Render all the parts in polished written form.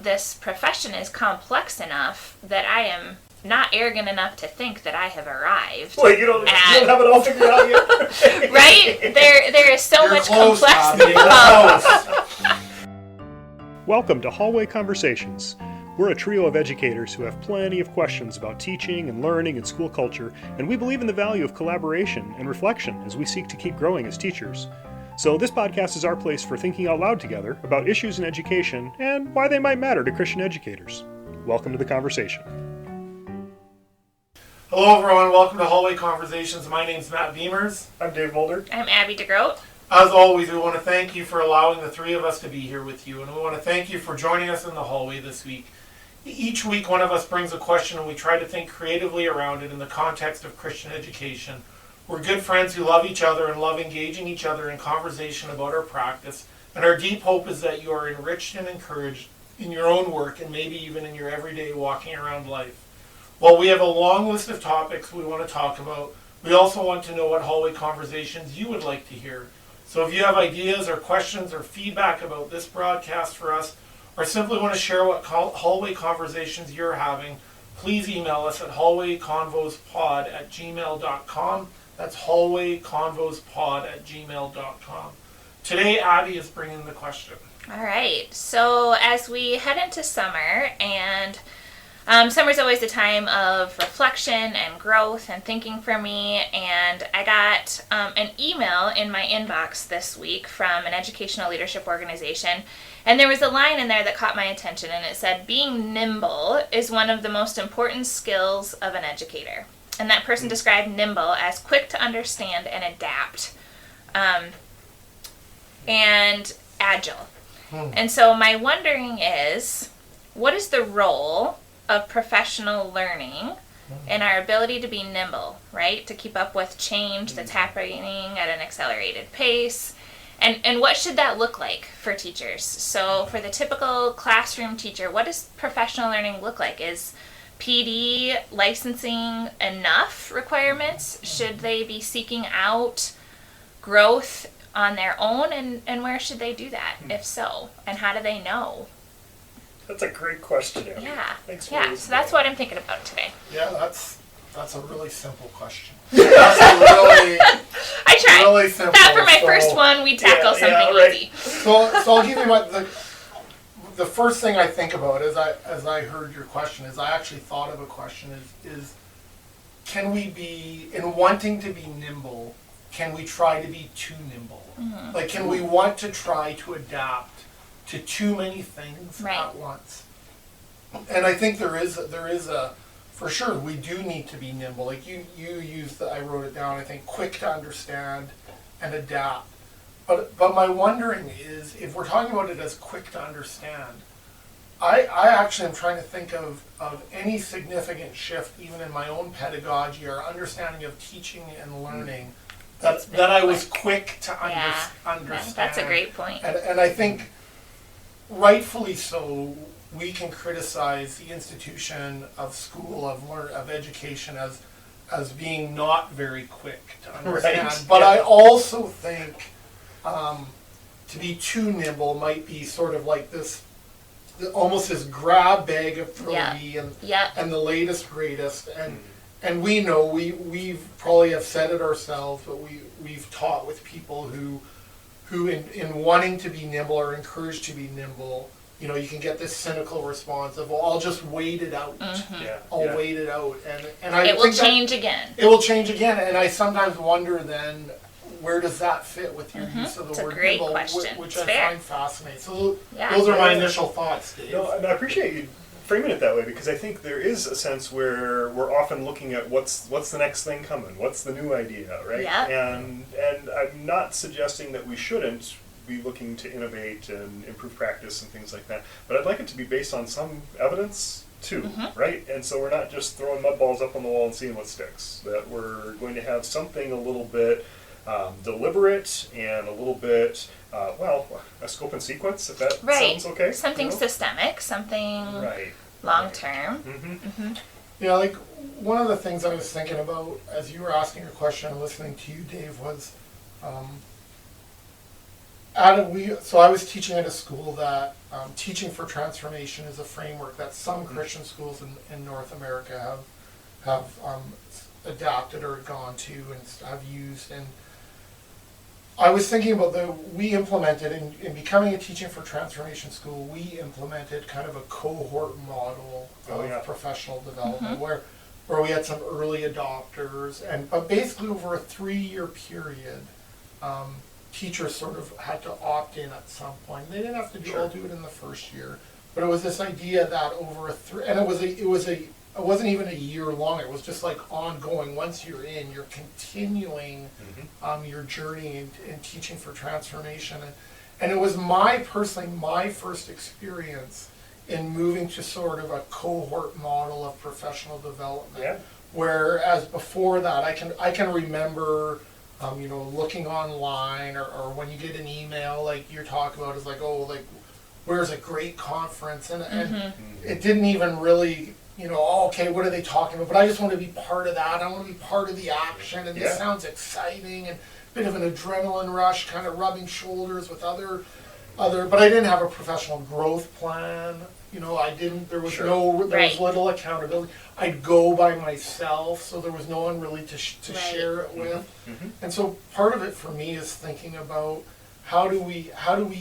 this profession is complex enough that I am not arrogant enough to think that I have arrived. Well, you don't have it all figured out yet. Right? There is so much close, complexity. Welcome to Hallway Conversations. We're a trio of educators who have plenty of questions about teaching and learning and school culture, and we believe in the value of collaboration and reflection as we seek to keep growing as teachers. So this podcast is our place for thinking out loud together about issues in education and why they might matter to Christian educators. Welcome to the conversation. Hello everyone, welcome to Hallway Conversations. My name's Matt Beamers. I'm Dave Mulder. I'm Abby DeGroat. As always, we want to thank you for allowing the three of us to be here with you, and we want to thank you for joining us in the hallway this week. Each week, one of us brings a question, and we try to think creatively around it in the context of Christian education. We're good friends who love each other and love engaging each other in conversation about our practice, and our deep hope is that you are enriched and encouraged in your own work and maybe even in your everyday walking around life. While we have a long list of topics we want to talk about, we also want to know what hallway conversations you would like to hear. So if you have ideas or questions or feedback about this broadcast for us, or simply want to share what hallway conversations you're having, please email us at hallwayconvospod@gmail.com. That's hallwayconvospod@gmail.com. Today, Abby is bringing the question. All right. So as we head into summer, and summer's always a time of reflection and growth and thinking for me, and I got an email in my inbox this week from an educational leadership organization, and there was a line in there that caught my attention, and it said, being nimble is one of the most important skills of an educator. And that person described nimble as quick to understand and adapt, and agile. And so my wondering is, what is the role of professional learning and our ability to be nimble, right? To keep up with change that's happening at an accelerated pace. And what should that look like for teachers? So for the typical classroom teacher, what does professional learning look like? Is PD licensing enough requirements? Should they be seeking out growth on their own? And where should they do that, if so? And how do they know? That's a great question, Abby. Yeah. Thanks for Yeah, so that's what I'm thinking about today. Yeah, that's a really simple question. That's a really, I tried. really simple. Thought for my first one, we'd tackle something right. easy. So I'll give you the first thing I think about as I heard your question is I actually thought of a question is can we be, in wanting to be nimble, can we try to be too nimble? Mm-hmm. Like, can we want to try to adapt to too many things at once? And I think there is a for sure we do need to be nimble. Like you used I wrote it down, I think, quick to understand and adapt. But my wondering is, if we're talking about it as quick to understand, I actually am trying to think of any significant shift even in my own pedagogy or understanding of teaching and learning that I was quick to understand. That's a great point. And I think rightfully so, we can criticize the institution of school, of education as being not very quick to understand. Right. But I also think to be too nimble might be sort of like this, almost this grab bag of Trophy and the latest, greatest. And we know, we've probably have said it ourselves, but we've taught with people who in wanting to be nimble or encouraged to be nimble, you know, you can get this cynical response of, well, I'll just wait it out. Mm-hmm. I'll wait it out. And I it will change again. It will change again. And I sometimes wonder then, where does that fit with your use of the word nimble, which I find fascinating. So those are my initial thoughts, Dave. No, and I appreciate you framing it that way, because I think there is a sense where we're often looking at what's the next thing coming, what's the new idea, right? Yeah. And I'm not suggesting that we shouldn't be looking to innovate and improve practice and things like that, but I'd like it to be based on some evidence too, right? And so we're not just throwing mud balls up on the wall and seeing what sticks, that we're going to have something a little bit deliberate and a little bit, a scope and sequence, if that sounds okay. Something systemic, something long-term. Yeah, like one of the things I was thinking about as you were asking your question and listening to you, Dave, was So I was teaching at a school that teaching for transformation is a framework that some Christian schools in North America have adapted or gone to and have used. And I was thinking about we implemented in becoming a teaching for transformation school, we implemented kind of a cohort model of professional development where we had some early adopters, but basically over a 3-year period, teachers sort of had to opt in at some point. They didn't have to all do it in the first year, but it was this idea that over it wasn't even a year long. It was just like ongoing. Once you're in, you're continuing your journey in teaching for transformation, and it was my first experience in moving to sort of a cohort model of professional development. Yeah. Whereas before that, I can remember, looking online or when you get an email like you're talking about is like, oh, like where's a great conference, and it didn't even really, okay, what are they talking about? But I just want to be part of that. I want to be part of the action, and this sounds exciting and a bit of an adrenaline rush, kind of rubbing shoulders with other. But I didn't have a professional growth plan. I didn't. There was there was little accountability. I'd go by myself, so there was no one really to share it with. And so part of it for me is thinking about how do we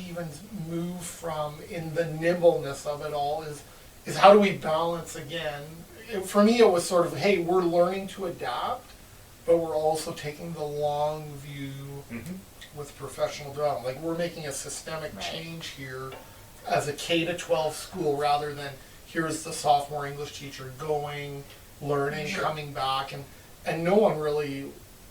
even move from, in the nimbleness of it all, is how do we balance again? For me, it was sort of, hey, we're learning to adapt, but we're also taking the long view with professional development. Like, we're making a systemic change here as a K-12 school, rather than here's the sophomore English teacher going, learning, coming back, and no one really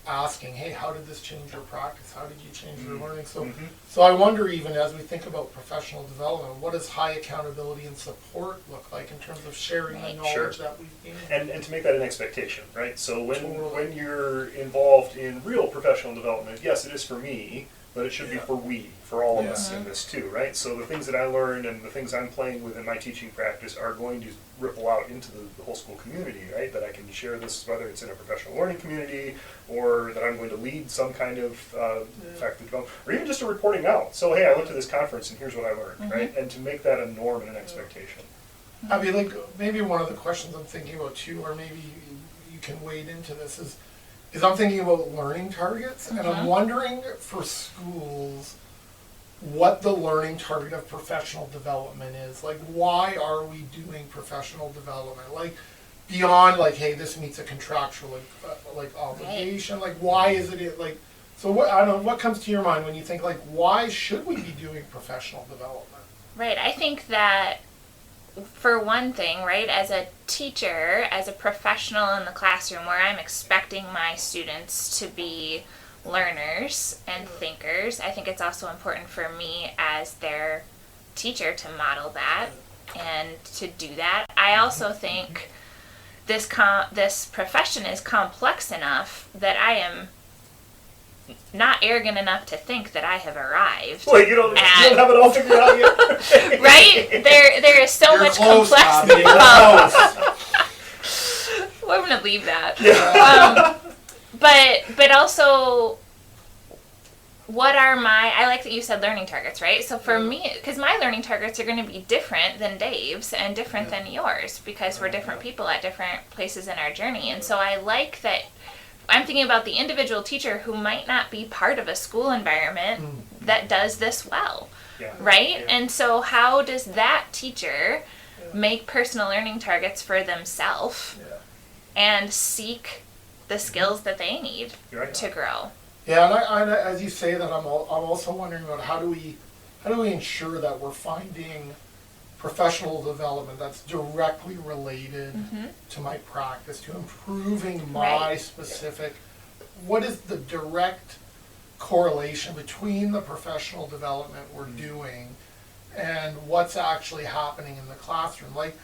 asking, hey, how did this change your practice? How did you change your learning? So I wonder, even as we think about professional development, what does high accountability and support look like in terms of sharing the knowledge that we've gained? And to make that an expectation, right? So when you're involved in real professional development, yes, it is for me, but it should be for all of us in this too, right? So the things that I learned and the things I'm playing with in my teaching practice are going to ripple out into the whole school community, right? That I can share this, whether it's in a professional learning community or that I'm going to lead some kind of faculty development, or even just a reporting out. So, hey, I went to this conference and here's what I learned, right? And to make that a norm and an expectation. I mean, like, maybe one of the questions I'm thinking about too, or maybe you can wade into this, is I'm thinking about learning targets, and I'm wondering for schools what the learning target of professional development is. Like, why are we doing professional development? Like, beyond like, hey, this meets a contractual obligation. Like, why is it like? So what, I don't know, what comes to your mind when you think, like, why should we be doing professional development? Right. I think that, for one thing, right, as a teacher, as a professional in the classroom where I'm expecting my students to be learners and thinkers, I think it's also important for me as their teacher to model that and to do that. I also think this profession is complex enough that I am not arrogant enough to think that I have arrived. Wait, you don't have it all figured out yet? Right? There is so much close, complexity. I'm going to leave that. Yeah. But also, what are I like that you said learning targets, right? So for me, because my learning targets are going to be different than Dave's and different than yours, because we're different people at different places in our journey. And so I like that I'm thinking about the individual teacher who might not be part of a school environment that does this well, right? Yeah. And so how does that teacher make personal learning targets for themselves and seek the skills that they need to grow? Yeah, and I, as you say that, I'm also wondering about how do we ensure that we're finding professional development that's directly related to my practice, to improving my specific. What is the direct correlation between the professional development we're doing and what's actually happening in the classroom? Like,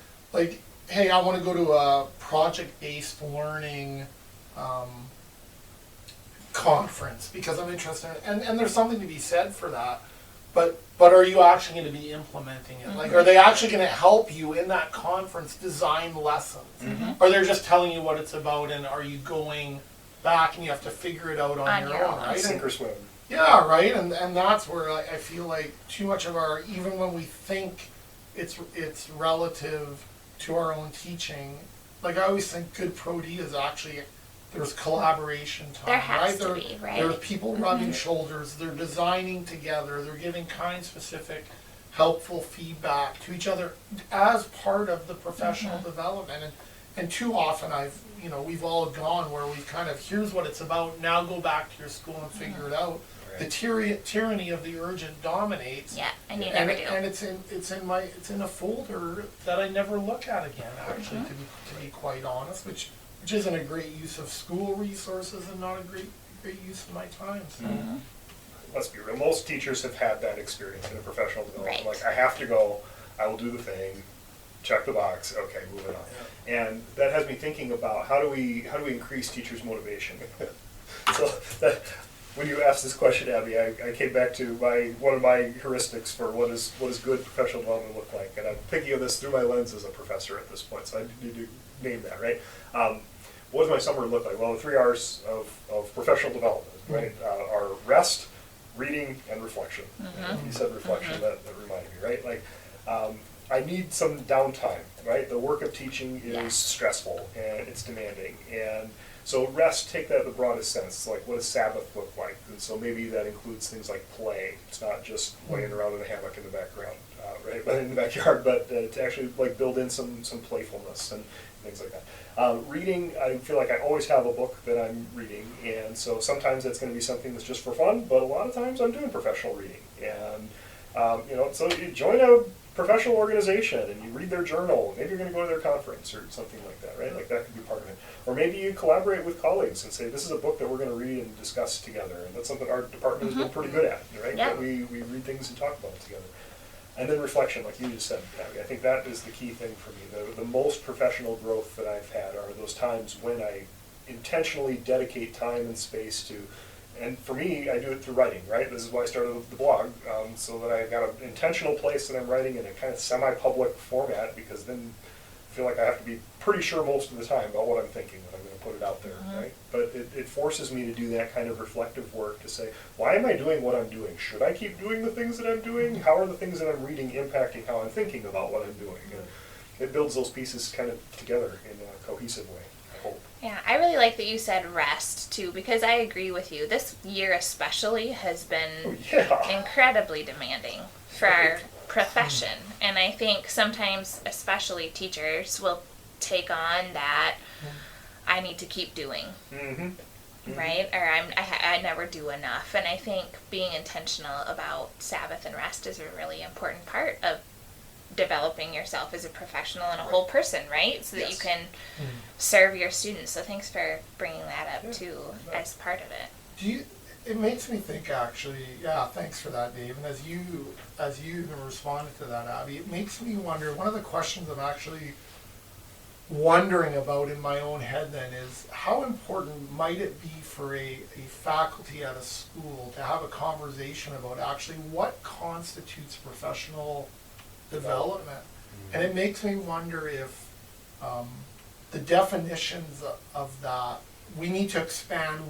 hey, I want to go to a project-based learning conference because I'm interested in, and there's something to be said for that. But are you actually going to be implementing it? Like, are they actually going to help you in that conference design lessons? Or they're just telling you what it's about, and are you going back and you have to figure it out on your own, right? Sink or swim. Yeah, right, and that's where I feel like too much of our, even when we think it's relative to our own teaching, like I always think good pro D is actually, there's collaboration time, There has right? to be, right? There's people rubbing shoulders, they're designing together, they're giving kind, specific, helpful feedback to each other as part of the professional development. And too often we've all gone where we kind of, here's what it's about, now go back to your school and figure it out. The tyranny of the urgent dominates. Yeah, and you never do. And it's in a folder that I never look at again, actually, to be quite honest, which isn't a great use of school resources and not a great use of my time. So. Let's be real. Most teachers have had that experience in a professional development. Right. Like, I have to go, I will do the thing, check the box, okay, moving on. And that has me thinking about how do we increase teachers' motivation? So that, when you asked this question, Abby, I came back to one of my heuristics for what does good professional development look like, and I'm thinking of this through my lens as a professor at this point, so I need to name that, right? What does my summer look like? Well, the 3 R's of professional development, right, are rest, reading, and reflection. You said reflection, that reminded me, right? Like, I need some downtime, right? The work of teaching is stressful and it's demanding, and so rest, take that in the broadest sense, like what does Sabbath look like? And so maybe that includes things like play. It's not just laying around in a hammock in the background, right, but in the backyard, but to actually like build in some playfulness and things like that. Reading, I feel like I always have a book that I'm reading, and so sometimes that's going to be something that's just for fun, but a lot of times I'm doing professional reading. And, so you join a professional organization and you read their journal, maybe you're going to go to their conference or something like that, right? Like that could be part of it. Or maybe you collaborate with colleagues and say, this is a book that we're going to read and discuss together, and that's something our department has been pretty good at, right? Yeah. That we read things and talk about it together. And then reflection, like you just said, Abby. I think that is the key thing for me. The most professional growth that I've had are those times when I intentionally dedicate time and space to, and for me, I do it through writing, right? This is why I started the blog, so that I got an intentional place that I'm writing in a kind of semi-public format, because then I feel like I have to be pretty sure most of the time about what I'm thinking when I'm going to put it out there, right? But it forces me to do that kind of reflective work to say, why am I doing what I'm doing? Should I keep doing the things that I'm doing? How are the things that I'm reading impacting how I'm thinking about what I'm doing? And it builds those pieces kind of together in a cohesive way, I hope. Yeah, I really like that you said rest too, because I agree with you. This year especially has been incredibly demanding for our profession. And I think sometimes, especially teachers, will take on that I need to keep doing, right? Or I never do enough. And I think being intentional about Sabbath and rest is a really important part of developing yourself as a professional and a whole person, right? So that you can serve your students. So thanks for bringing that up too as part of it. It makes me think, actually, thanks for that, Dave. And as you even responded to that, Abby, it makes me wonder, one of the questions I'm actually wondering about in my own head then is, how important might it be for a faculty at a school to have a conversation about actually what constitutes professional development? And it makes me wonder if the definitions of that, we need to expand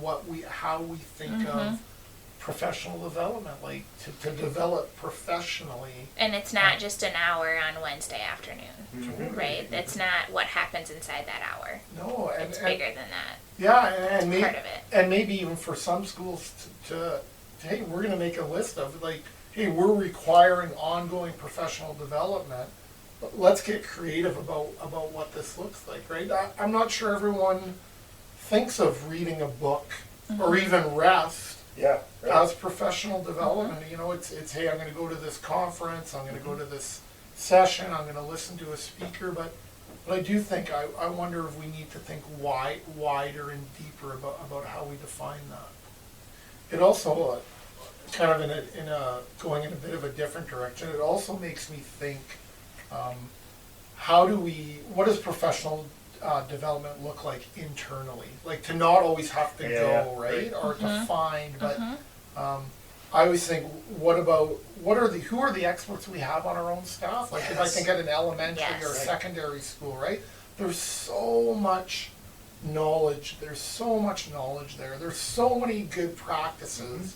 how we think of professional development, like to develop professionally. And it's not just an hour on Wednesday afternoon, right? It's not what happens inside that hour. No, it's bigger than that. Yeah, and maybe, part of it. And maybe even for some schools to hey, we're going to make a list of, like, hey, we're requiring ongoing professional development. But let's get creative about what this looks like, right? I'm not sure everyone thinks of reading a book or even rest as professional development. You know, it's hey, I'm going to go to this conference, I'm going to go to this session, I'm going to listen to a speaker, but I do think, I wonder if we need to think wider and deeper about how we define that. It also, kind of going in a bit of a different direction, it also makes me think, what does professional development look like internally? Like, to not always have to go, right? Or to find, but I always think, who are the experts we have on our own staff? Like, if I think at an elementary or secondary school, right? There's so much knowledge. There's so much knowledge there. There's so many good practices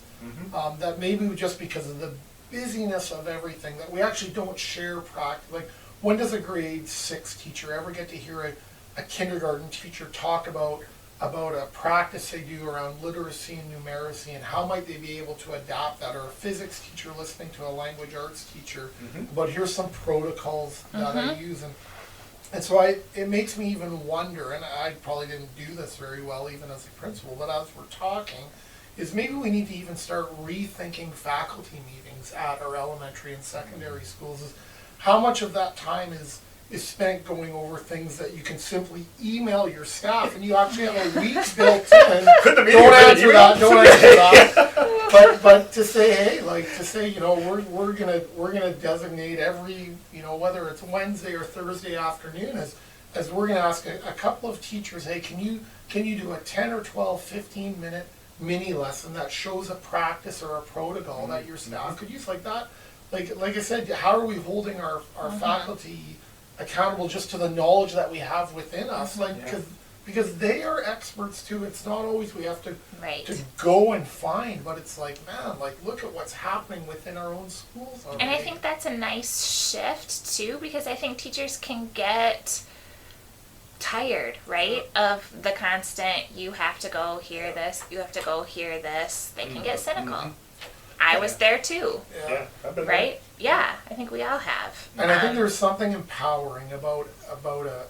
that maybe just because of the busyness of everything that we actually don't share practice. Like, when does a grade 6 teacher ever get to hear a kindergarten teacher talk about a practice they do around literacy and numeracy and how might they be able to adapt that, or a physics teacher listening to a language arts teacher about here's some protocols that I use, and so it makes me even wonder, and I probably didn't do this very well even as a principal, but as we're talking, is maybe we need to even start rethinking faculty meetings at our elementary and secondary schools. Is how much of that time is spent going over things that you can simply email your staff, and you actually have a week's built in. Don't answer that. But to say, hey, like to say, we're gonna designate every, whether it's Wednesday or Thursday afternoon, as we're gonna ask a couple of teachers, hey, can you do a 10 or 12, 15-minute mini lesson that shows a practice or a protocol that your staff could use like that? Like I said, how are we holding our faculty accountable just to the knowledge that we have within us? Because they are experts too. It's not always we have to go and find, but it's like, man, like look at what's happening within our own schools already. And I think that's a nice shift too, because I think teachers can get tired, right, of the constant, you have to go hear this, you have to go hear this. They can get cynical. I was there too. Yeah, I've been right? Yeah, I think we all have. And I think there's something empowering about a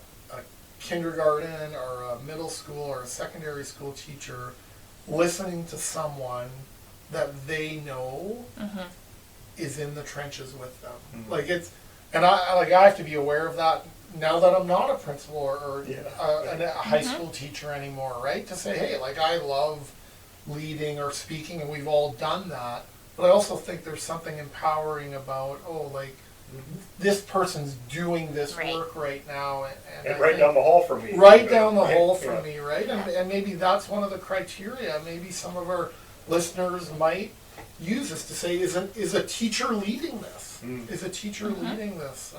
kindergarten or a middle school or a secondary school teacher listening to someone that they know is in the trenches with them. Like I have to be aware of that now that I'm not a principal or a high school teacher anymore, right? To say, hey, like I love leading or speaking, and we've all done that. But I also think there's something empowering about, this person's doing this work right now. And right down the hall from me. Right down the hall from me, right? And maybe that's one of the criteria. Maybe some of our listeners might use this to say, is a teacher leading this? Is a teacher leading this?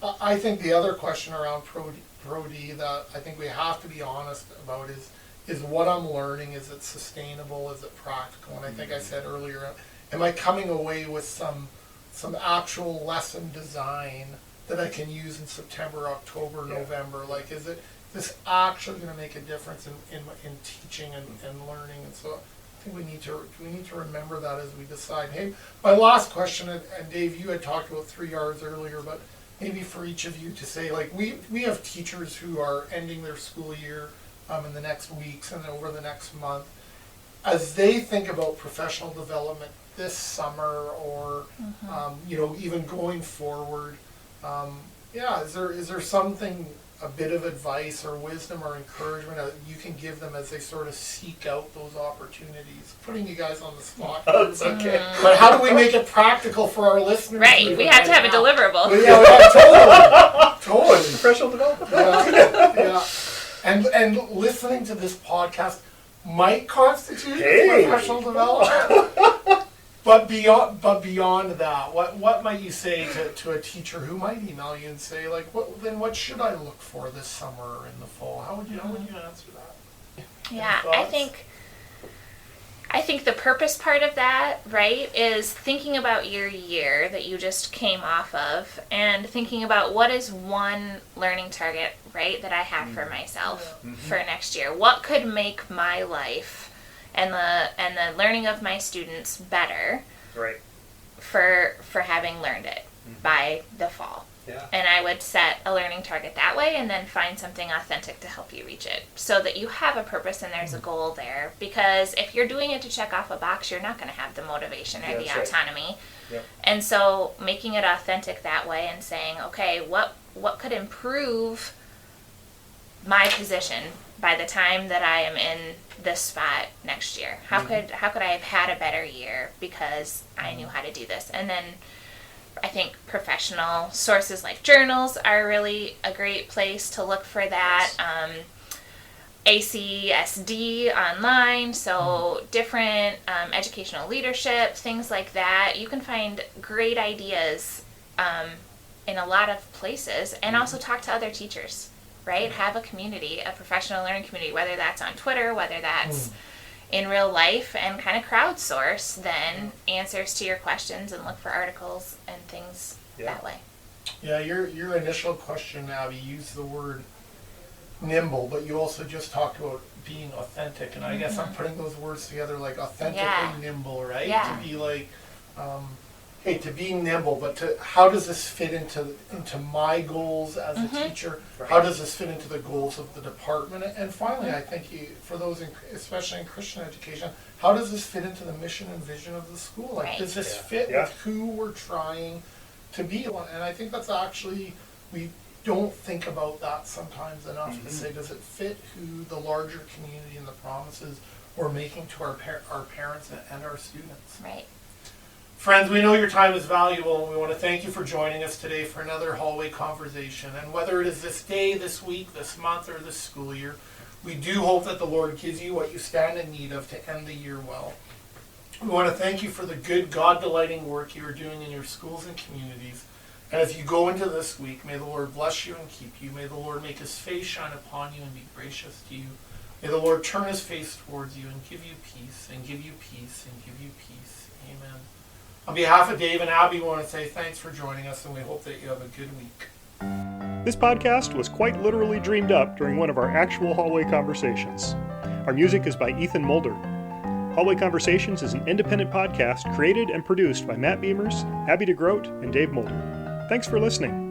I think the other question around Pro-D that I think we have to be honest about is what I'm learning, is it sustainable, is it practical? And I think I said earlier, am I coming away with some actual lesson design that I can use in September, October, November? Like, is this actually going to make a difference in teaching and learning? And so I think we need to remember that as we decide. Hey, my last question, and Dave, you had talked about 3 R's earlier, but maybe for each of you to say, like, we have teachers who are ending their school year in the next weeks and over the next month, as they think about professional development this summer or even going forward. Is there something, a bit of advice or wisdom or encouragement that you can give them as they sort of seek out those opportunities? Putting you guys on the spot. It's okay. But how do we make it practical for our listeners? Right, we have to have a deliverable. Totally. Professional development. Yeah. And listening to this podcast might constitute professional development. But beyond that, what might you say to a teacher who might email you and say, like, what should I look for this summer or in the fall? How would you answer that? Yeah, I think the purpose part of that, right, is thinking about your year that you just came off of and thinking about what is one learning target, right, that I have for myself for next year. What could make my life and the learning of my students better for having learned it by the fall. Yeah. And I would set a learning target that way and then find something authentic to help you reach it so that you have a purpose and there's a goal there. Because if you're doing it to check off a box, you're not going to have the motivation or the autonomy. Right. Yep. And so making it authentic that way and saying, okay, what could improve my position by the time that I am in this spot next year? How could I have had a better year because I knew how to do this? And then I think professional sources like journals are really a great place to look for that. ACSD online, so different educational leadership, things like that. You can find great ideas in a lot of places, and also talk to other teachers. right? Have a community, a professional learning community, whether that's on Twitter, whether that's in real life, and kind of crowdsource then answers to your questions and look for articles and things that way. Yeah, your initial question, Abby, used the word nimble, but you also just talked about being authentic, and I guess I'm putting those words together, like authentically nimble, right? Yeah. To be like, hey, to be nimble, but how does this fit into my goals as a teacher? Right. How does this fit into the goals of the department? And finally, I think for those, especially in Christian education, how does this fit into the mission and vision of the school? Like, does this fit with who we're trying to be? And I think that's actually, we don't think about that sometimes enough to say, does it fit who the larger community and the promises we're making to our parents and our students? Right. Friends, we know your time is valuable, and we want to thank you for joining us today for another hallway conversation. And whether it is this day, this week, this month, or this school year, we do hope that the Lord gives you what you stand in need of to end the year well. We want to thank you for the good, God-delighting work you are doing in your schools and communities. And as you go into this week, may the Lord bless you and keep you. May the Lord make his face shine upon you and be gracious to you. May the Lord turn his face towards you and give you peace, and give you peace, and give you peace. Amen. On behalf of Dave and Abby, we want to say thanks for joining us, and we hope that you have a good week. This podcast was quite literally dreamed up during one of our actual hallway conversations. Our music is by Ethan Mulder. Hallway Conversations is an independent podcast created and produced by Matt Beamers, Abby DeGroat, and Dave Mulder. Thanks for listening.